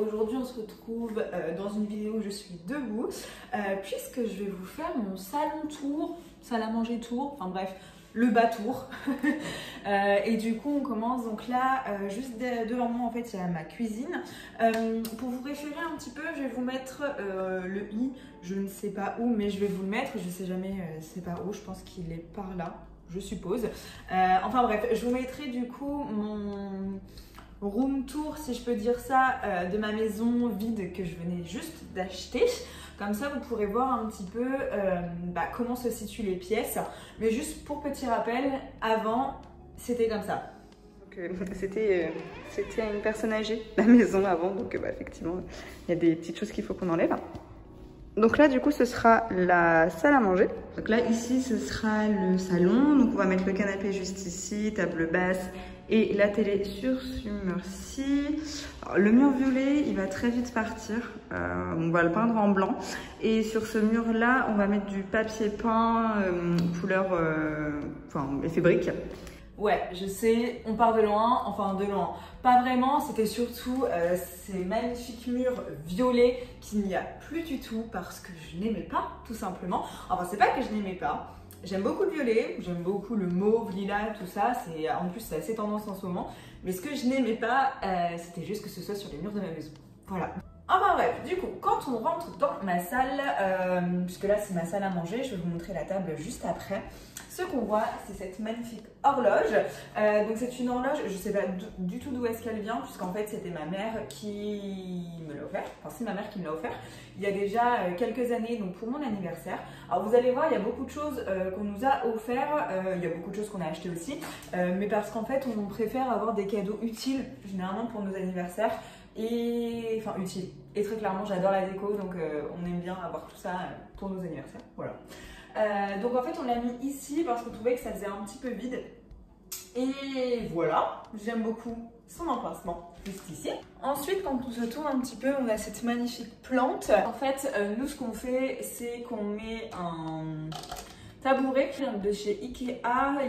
aujourd'hui on se retrouve dans une vidéo où je suis debout puisque je vais vous faire mon salon tour, salle à manger tour, enfin bref, le bas tour. Et du coup on commence donc là, juste devant moi en fait il y a ma cuisine. Pour vous référer un petit peu, je vais vous mettre le i, je ne sais pas où mais je vais vous le mettre, je sais jamais c'est par où, je pense qu'il est par là, je suppose. Enfin bref, je vous mettrai du coup mon room tour, si je peux dire ça, de ma maison vide que je venais juste d'acheter. Comme ça, vous pourrez voir un petit peu comment se situent les pièces. Mais juste pour petit rappel, avant, c'était comme ça. C'était une personne âgée, la maison avant. Donc effectivement, il y a des petites choses qu'il faut qu'on enlève. Donc là, du coup, ce sera la salle à manger. Donc là, ici, ce sera le salon. Donc on va mettre le canapé juste ici, table basse et la télé sur ce mur-ci. Le mur violet, il va très vite partir. On va le peindre en blanc. Et sur ce mur-là, on va mettre du papier peint couleur effet brique. Ouais, je sais, on part de loin, enfin de loin. Pas vraiment, c'était surtout ces magnifiques murs violets qu'il n'y a plus du tout parce que je n'aimais pas, tout simplement. Enfin, c'est pas que je n'aimais pas. J'aime beaucoup le violet, j'aime beaucoup le mauve, lilas, tout ça. En plus, c'est assez tendance en ce moment. Mais ce que je n'aimais pas, c'était juste que ce soit sur les murs de ma maison. Voilà. Enfin bref, du coup, quand on rentre dans ma salle, puisque là c'est ma salle à manger, je vais vous montrer la table juste après. Ce qu'on voit, c'est cette magnifique horloge. Donc c'est une horloge, je ne sais pas du tout d'où est-ce qu'elle vient, puisqu'en fait c'était ma mère qui me l'a offert. Enfin c'est ma mère qui me l'a offert il y a déjà quelques années, donc pour mon anniversaire. Alors vous allez voir, il y a beaucoup de choses qu'on nous a offert, il y a beaucoup de choses qu'on a achetées aussi, mais parce qu'en fait on préfère avoir des cadeaux utiles, généralement pour nos anniversaires. Et enfin utile. Et très clairement j'adore la déco, donc on aime bien avoir tout ça pour nos anniversaires. Voilà. Donc en fait on l'a mis ici parce qu'on trouvait que ça faisait un petit peu vide. Et voilà, j'aime beaucoup son emplacement juste ici. Ensuite quand on se tourne un petit peu, on a cette magnifique plante. En fait nous ce qu'on fait c'est qu'on met un tabouret qui vient de chez Ikea,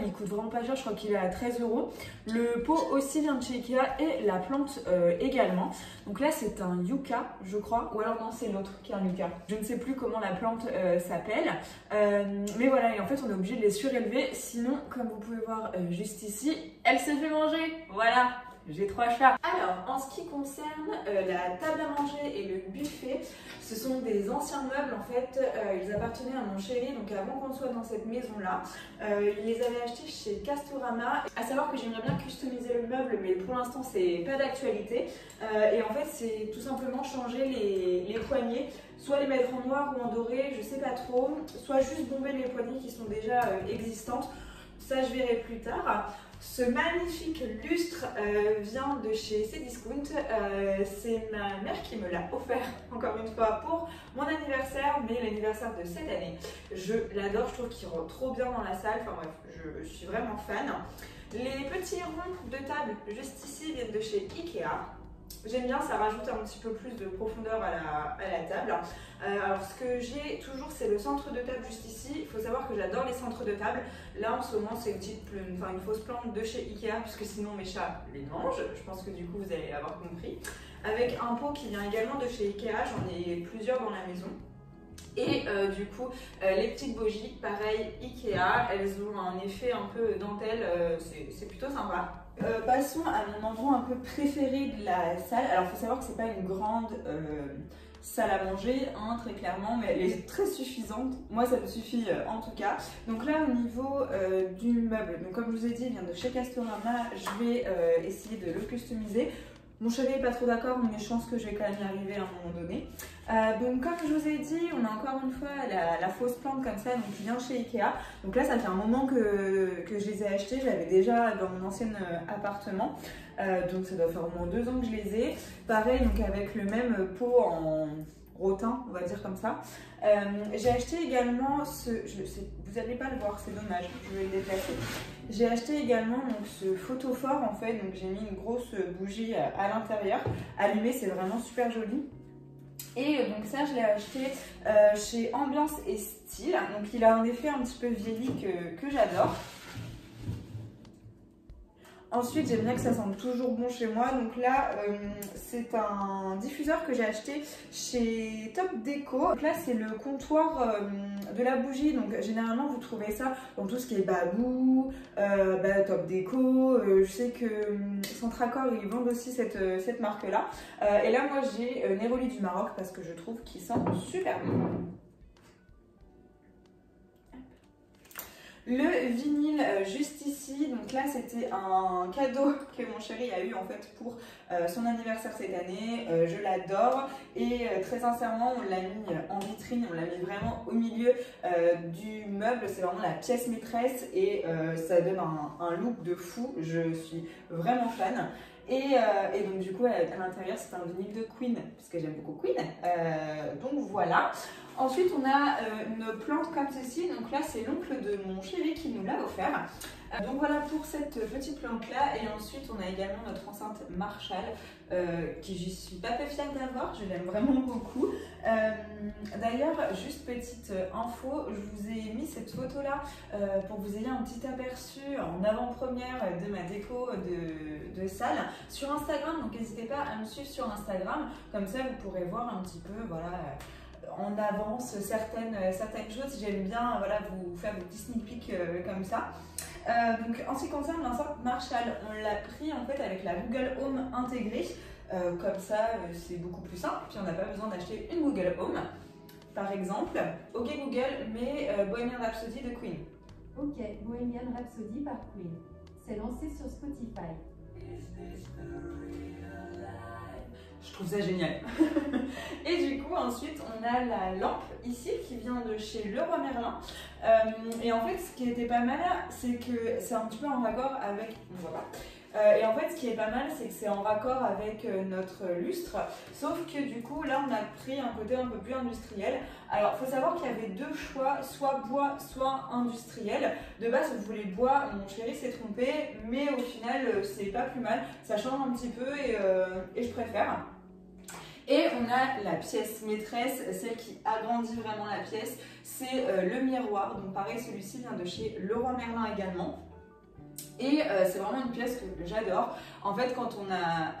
il coûte vraiment pas cher, je crois qu'il est à 13 €. Le pot aussi vient de chez Ikea et la plante également. Donc là c'est un yucca je crois, ou alors non c'est l'autre qui est un yucca. Je ne sais plus comment la plante s'appelle. Mais voilà, et en fait on est obligé de les surélever, sinon comme vous pouvez voir juste ici, elle se fait manger. Voilà, j'ai 3 chats. Alors, en ce qui concerne la table à manger et le buffet, ce sont des anciens meubles en fait. Ils appartenaient à mon chéri, donc avant qu'on soit dans cette maison-là. Il les avait achetés chez Castorama. À savoir que j'aimerais bien customiser le meuble, mais pour l'instant, c'est pas d'actualité. Et en fait, c'est tout simplement changer les poignées, soit les mettre en noir ou en doré, je sais pas trop, soit juste bomber les poignées qui sont déjà existantes. Ça, je verrai plus tard. Ce magnifique lustre vient de chez Cdiscount. C'est ma mère qui me l'a offert, encore une fois, pour mon anniversaire, mais l'anniversaire de cette année. Je l'adore, je trouve qu'il rentre trop bien dans la salle. Enfin bref, je suis vraiment fan. Les petits ronds de table juste ici viennent de chez Ikea. J'aime bien, ça rajoute un petit peu plus de profondeur à la table. Alors ce que j'ai toujours, c'est le centre de table juste ici. Il faut savoir que j'adore les centres de table. Là en ce moment c'est une fausse plante de chez Ikea, puisque sinon mes chats les mangent. Je pense que du coup vous allez avoir compris. Avec un pot qui vient également de chez Ikea, j'en ai plusieurs dans la maison. Et du coup, les petites bougies, pareil, Ikea, elles ont un effet un peu dentelle, c'est plutôt sympa. Passons à mon endroit un peu préféré de la salle. Alors, il faut savoir que c'est pas une grande salle à manger, hein, très clairement, mais elle est très suffisante. Moi, ça me suffit en tout cas. Donc là, au niveau du meuble, donc comme je vous ai dit, il vient de chez Castorama. Je vais essayer de le customiser. Mon chéri n'est pas trop d'accord, mais je pense que je vais quand même y arriver à un moment donné. Donc comme je vous ai dit, on a encore une fois la fausse plante comme ça, donc qui vient chez Ikea. Donc là, ça fait un moment que je les ai achetés, j'avais déjà dans mon ancien appartement. Donc ça doit faire au moins 2 ans que je les ai. Pareil, donc avec le même pot en rotin, on va dire comme ça. J'ai acheté également vous n'allez pas le voir, c'est dommage, je vais le déplacer. J'ai acheté également donc, ce photophore en fait, donc j'ai mis une grosse bougie à l'intérieur. Allumée, c'est vraiment super joli. Et donc ça, je l'ai acheté chez Ambiance et Style. Donc il a un effet un petit peu vieilli que j'adore. Ensuite, j'aime bien que ça sente toujours bon chez moi. Donc là, c'est un diffuseur que j'ai acheté chez Top Déco. Donc là, c'est le comptoir de la bougie. Donc généralement, vous trouvez ça dans tout ce qui est Babou, Top Déco. Je sais que Centracor, ils vendent aussi cette marque-là. Et là, moi, j'ai Neroli du Maroc parce que je trouve qu'il sent super bon. Le vinyle juste ici, donc là c'était un cadeau que mon chéri a eu en fait pour son anniversaire cette année. Je l'adore et très sincèrement on l'a mis en vitrine, on l'a mis vraiment au milieu du meuble. C'est vraiment la pièce maîtresse et ça donne un look de fou. Je suis vraiment fan. Et donc du coup à l'intérieur c'est un vinyle de Queen puisque j'aime beaucoup Queen, donc voilà. Ensuite on a une plante comme ceci, donc là c'est l'oncle de mon chéri qui nous l'a offert. Donc voilà pour cette petite plante là. Et ensuite on a également notre enceinte Marshall qui je suis pas peu fière d'avoir, je l'aime vraiment beaucoup. D'ailleurs juste petite info, je vous ai mis cette photo là pour que vous ayez un petit aperçu en avant-première de ma déco de salle sur Instagram. Donc n'hésitez pas à me suivre sur Instagram, comme ça vous pourrez voir un petit peu voilà en avance certaines choses. J'aime bien voilà, vous faire des petits sneak peeks comme ça. Donc en ce qui concerne l'enceinte Marshall, on l'a pris en fait avec la Google Home intégrée. Comme ça c'est beaucoup plus simple, puis on n'a pas besoin d'acheter une Google Home. Par exemple, ok Google, mais Bohemian Rhapsody de Queen. Ok, Bohemian Rhapsody par Queen. C'est lancé sur Spotify. Je trouve ça génial. Et du coup, ensuite, on a la lampe ici qui vient de chez Leroy Merlin. Et en fait, ce qui était pas mal, c'est que c'est un petit peu en raccord avec... On voit pas. Et en fait, ce qui est pas mal, c'est que c'est en raccord avec notre lustre. Sauf que du coup, là, on a pris un côté un peu plus industriel. Alors, il faut savoir qu'il y avait deux choix, soit bois, soit industriel. De base, je voulais bois, mon chéri s'est trompé, mais au final, c'est pas plus mal. Ça change un petit peu et je préfère. Et on a la pièce maîtresse, celle qui agrandit vraiment la pièce, c'est le miroir. Donc pareil, celui-ci vient de chez Leroy Merlin également. Et c'est vraiment une pièce que j'adore. En fait, quand on a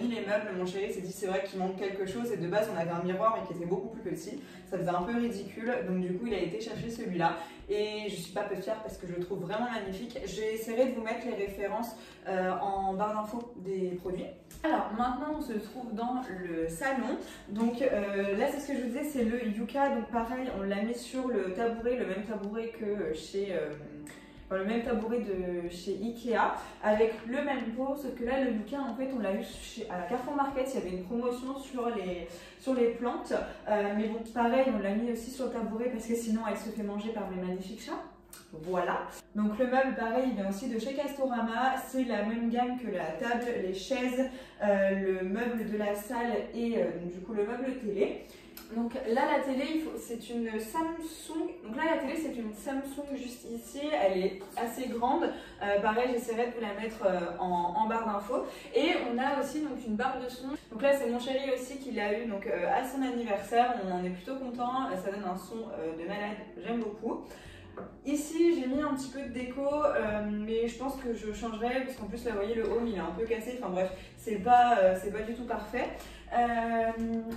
mis les meubles, mon chéri s'est dit c'est vrai qu'il manque quelque chose. Et de base, on avait un miroir mais qui était beaucoup plus petit. Ça faisait un peu ridicule. Donc du coup, il a été chercher celui-là. Et je suis pas peu fière parce que je le trouve vraiment magnifique. J'essaierai de vous mettre les références en barre d'infos des produits. Alors maintenant, on se trouve dans le salon. Donc là, c'est ce que je vous disais, c'est le Yuka. Donc pareil, on l'a mis sur le tabouret, le même tabouret que chez... le même tabouret de chez Ikea avec le même pot, sauf que là le Yuka en fait on l'a eu à la Carrefour Market, il y avait une promotion sur les plantes, mais bon pareil on l'a mis aussi sur le tabouret parce que sinon elle se fait manger par mes magnifiques chats. Voilà, donc le meuble pareil il vient aussi de chez Castorama, c'est la même gamme que la table, les chaises, le meuble de la salle et donc, du coup le meuble télé. Donc là la télé c'est une Samsung, donc là la télé c'est une Samsung juste ici, elle est assez grande, pareil j'essaierai de vous la mettre en barre d'infos. Et on a aussi donc une barre de son, donc là c'est mon chéri aussi qui l'a eu donc à son anniversaire, on en est plutôt content, ça donne un son de malade, j'aime beaucoup. Ici j'ai mis un petit peu de déco mais je pense que je changerai parce qu'en plus là vous voyez le home il est un peu cassé, enfin bref c'est pas du tout parfait.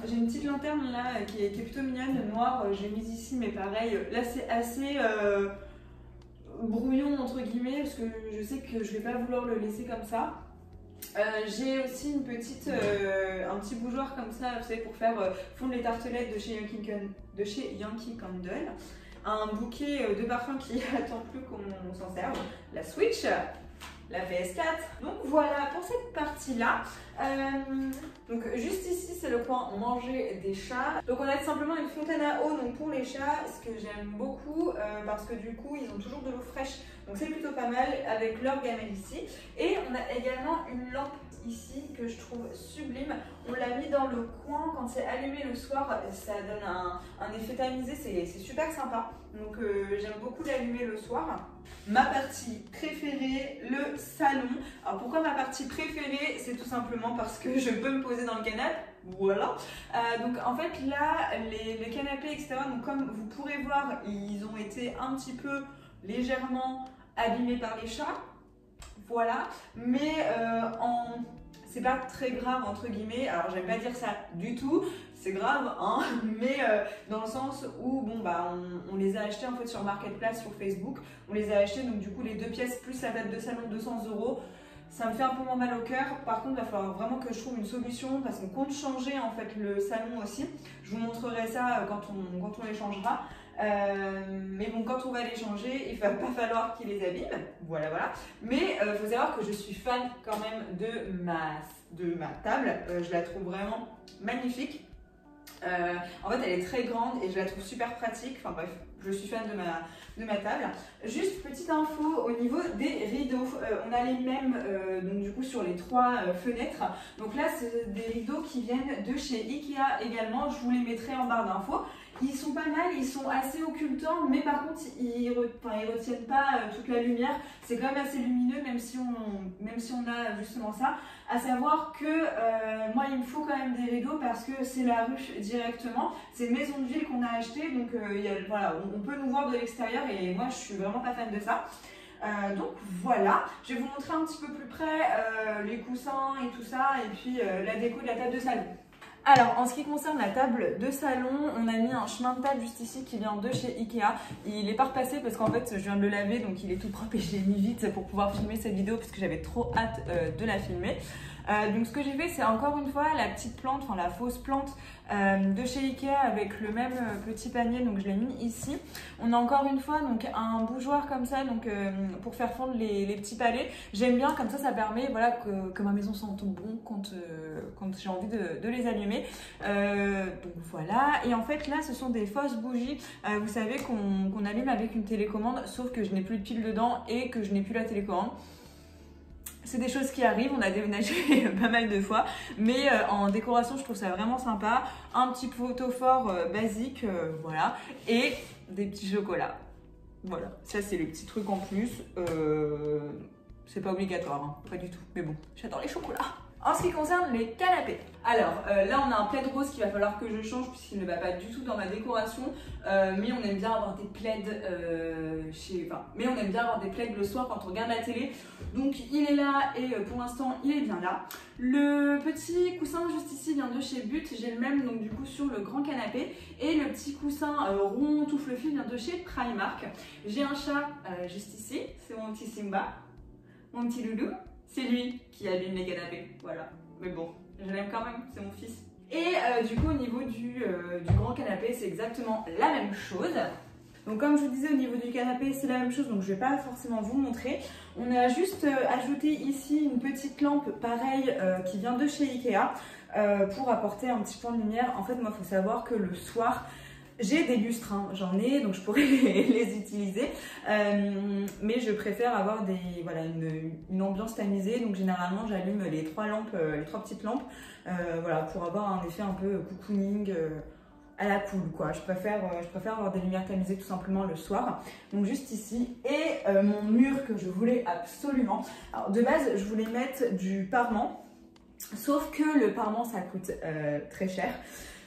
J'ai une petite lanterne là qui est plutôt mignonne, noire, j'ai mis ici mais pareil là c'est assez brouillon entre guillemets parce que je sais que je vais pas vouloir le laisser comme ça. J'ai aussi une petite, un petit bougeoir comme ça, vous savez, pour faire fondre les tartelettes de chez Yankee Candle. Un bouquet de parfums qui attend plus qu'on s'en serve, la Switch, la PS4. Donc voilà pour cette partie-là. Donc juste ici c'est le coin manger des chats. Donc on a tout simplement une fontaine à eau donc pour les chats, ce que j'aime beaucoup parce que du coup ils ont toujours de l'eau fraîche. Donc c'est plutôt pas mal avec leur gamelle ici. Et on a également une lampe ici que je trouve sublime. On l'a mis dans le coin, quand c'est allumé le soir, ça donne un effet tamisé, c'est super sympa. Donc j'aime beaucoup l'allumer le soir. Ma partie préférée, le salon. Alors pourquoi ma partie préférée? C'est tout simplement parce que je peux me poser dans le canapé. Voilà. Donc en fait là, les canapés, etc. Donc comme vous pourrez voir, ils ont été un petit peu légèrement abîmés par les chats. voilà, mais c'est pas très grave entre guillemets. Alors j'aime pas dire ça du tout, c'est grave, hein, mais dans le sens où bon bah on les a achetés en fait sur Marketplace, sur Facebook. On les a achetés, donc du coup les 2 pièces plus la table de salon, 200 €. Ça me fait un peu moins mal au cœur. Par contre, il va falloir vraiment que je trouve une solution parce qu'on compte changer en fait le salon aussi. Je vous montrerai ça quand on les changera. Mais bon, quand on va les changer, il va pas falloir qu'ils les abîment. Voilà, voilà. Mais il faut savoir que je suis fan quand même de ma table. Je la trouve vraiment magnifique. En fait, elle est très grande et je la trouve super pratique. Enfin bref, je suis fan de ma table. Juste petite info au niveau des rideaux. On a les mêmes donc du coup sur les 3 fenêtres. Donc là, c'est des rideaux qui viennent de chez Ikea également. Je vous les mettrai en barre d'infos. Ils sont pas mal, ils sont assez occultants, mais par contre ils retiennent pas toute la lumière. C'est quand même assez lumineux, même si on a justement ça. À savoir que moi il me faut quand même des rideaux parce que c'est la ruche directement. C'est une maison de ville qu'on a acheté, donc voilà, on peut nous voir de l'extérieur et moi je suis vraiment pas fan de ça. Donc voilà, je vais vous montrer un petit peu plus près les coussins et tout ça, et puis la déco de la table de salon. Alors, en ce qui concerne la table de salon, on a mis un chemin de table juste ici qui vient de chez Ikea. Il n'est pas repassé parce qu'en fait, je viens de le laver, donc il est tout propre et je l'ai mis vite pour pouvoir filmer cette vidéo parce que j'avais trop hâte de la filmer. Donc ce que j'ai fait, c'est encore une fois la petite plante, enfin la fausse plante de chez Ikea avec le même petit panier, donc je l'ai mis ici. On a encore une fois donc un bougeoir comme ça, donc pour faire fondre les petits palets. J'aime bien, comme ça permet voilà, que ma maison sente bon quand j'ai envie de les allumer. Donc voilà, et en fait là ce sont des fausses bougies, vous savez qu'on allume avec une télécommande, sauf que je n'ai plus de pile dedans et que je n'ai plus la télécommande. C'est des choses qui arrivent, on a déménagé pas mal de fois, mais en décoration je trouve ça vraiment sympa. Un petit photophore basique, voilà, et des petits chocolats. Voilà, ça c'est le petit truc en plus, c'est pas obligatoire, hein, pas du tout, mais bon, j'adore les chocolats. En ce qui concerne les canapés, alors là on a un plaid rose qu'il va falloir que je change puisqu'il ne va pas du tout dans ma décoration, mais on aime bien avoir des plaids mais on aime bien avoir des plaids le soir quand on regarde la télé, donc il est là et pour l'instant il est bien là. Le petit coussin juste ici vient de chez But, j'ai le même donc du coup sur le grand canapé, et le petit coussin rond tout fluffy vient de chez Primark. J'ai un chat juste ici, c'est mon petit Simba, mon petit loulou. C'est lui qui allume les canapés, voilà. Mais bon, je l'aime quand même, c'est mon fils. Et du coup, au niveau du grand canapé, c'est exactement la même chose. Donc comme je vous disais, au niveau du canapé, c'est la même chose, donc je ne vais pas forcément vous montrer. On a juste ajouté ici une petite lampe, pareil, qui vient de chez Ikea, pour apporter un petit point de lumière. En fait, moi, il faut savoir que le soir, j'ai des lustres, hein, j'en ai, donc je pourrais les utiliser, mais je préfère avoir voilà, une ambiance tamisée, donc généralement j'allume les 3 petites lampes, voilà, pour avoir un effet un peu cocooning à la cool, quoi. Je préfère avoir des lumières tamisées tout simplement le soir, donc juste ici, et mon mur que je voulais absolument. Alors de base je voulais mettre du parement, sauf que le parement ça coûte très cher.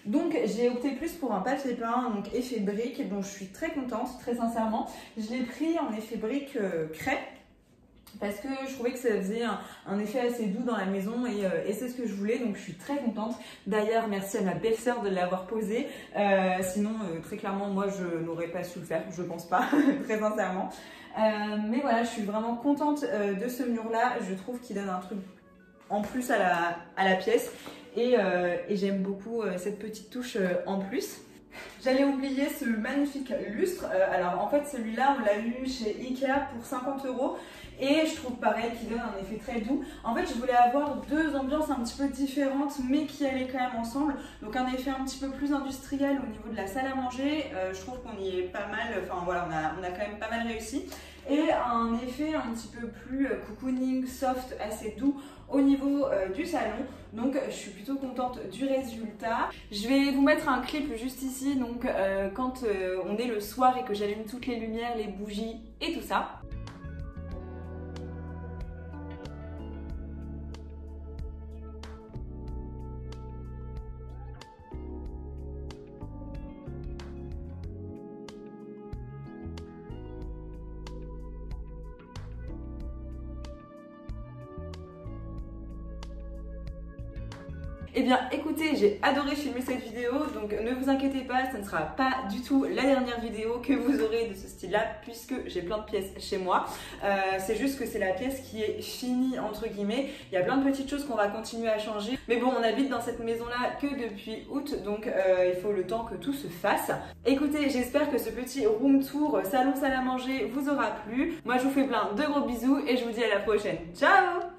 Donc j'ai opté plus pour un papier peint, donc effet brique, dont je suis très contente, très sincèrement. Je l'ai pris en effet brique craie, parce que je trouvais que ça faisait un effet assez doux dans la maison et c'est ce que je voulais, donc je suis très contente. D'ailleurs, merci à ma belle-sœur de l'avoir posé, sinon très clairement moi je n'aurais pas su le faire, je pense pas, très sincèrement. Mais voilà, je suis vraiment contente de ce mur-là, je trouve qu'il donne un truc en plus à la pièce. Et j'aime beaucoup cette petite touche en plus. J'allais oublier ce magnifique lustre. Alors en fait celui-là on l'a eu chez Ikea pour 50 € et je trouve pareil qu'il donne un effet très doux. En fait je voulais avoir 2 ambiances un petit peu différentes mais qui allaient quand même ensemble. Donc un effet un petit peu plus industriel au niveau de la salle à manger. Je trouve qu'on y est pas mal, enfin voilà, on a quand même pas mal réussi. Et un effet un petit peu plus cocooning, soft, assez doux au niveau du salon. Donc je suis plutôt contente du résultat. Je vais vous mettre un clip juste ici, donc quand on est le soir et que j'allume toutes les lumières, les bougies et tout ça. Eh bien écoutez, j'ai adoré filmer cette vidéo, donc ne vous inquiétez pas, ça ne sera pas du tout la dernière vidéo que vous aurez de ce style-là, puisque j'ai plein de pièces chez moi. C'est juste que c'est la pièce qui est finie entre guillemets. Il y a plein de petites choses qu'on va continuer à changer. Mais bon, on habite dans cette maison-là que depuis août, donc il faut le temps que tout se fasse. Écoutez, j'espère que ce petit room tour salon salle à manger vous aura plu. Moi je vous fais plein de gros bisous et je vous dis à la prochaine. Ciao!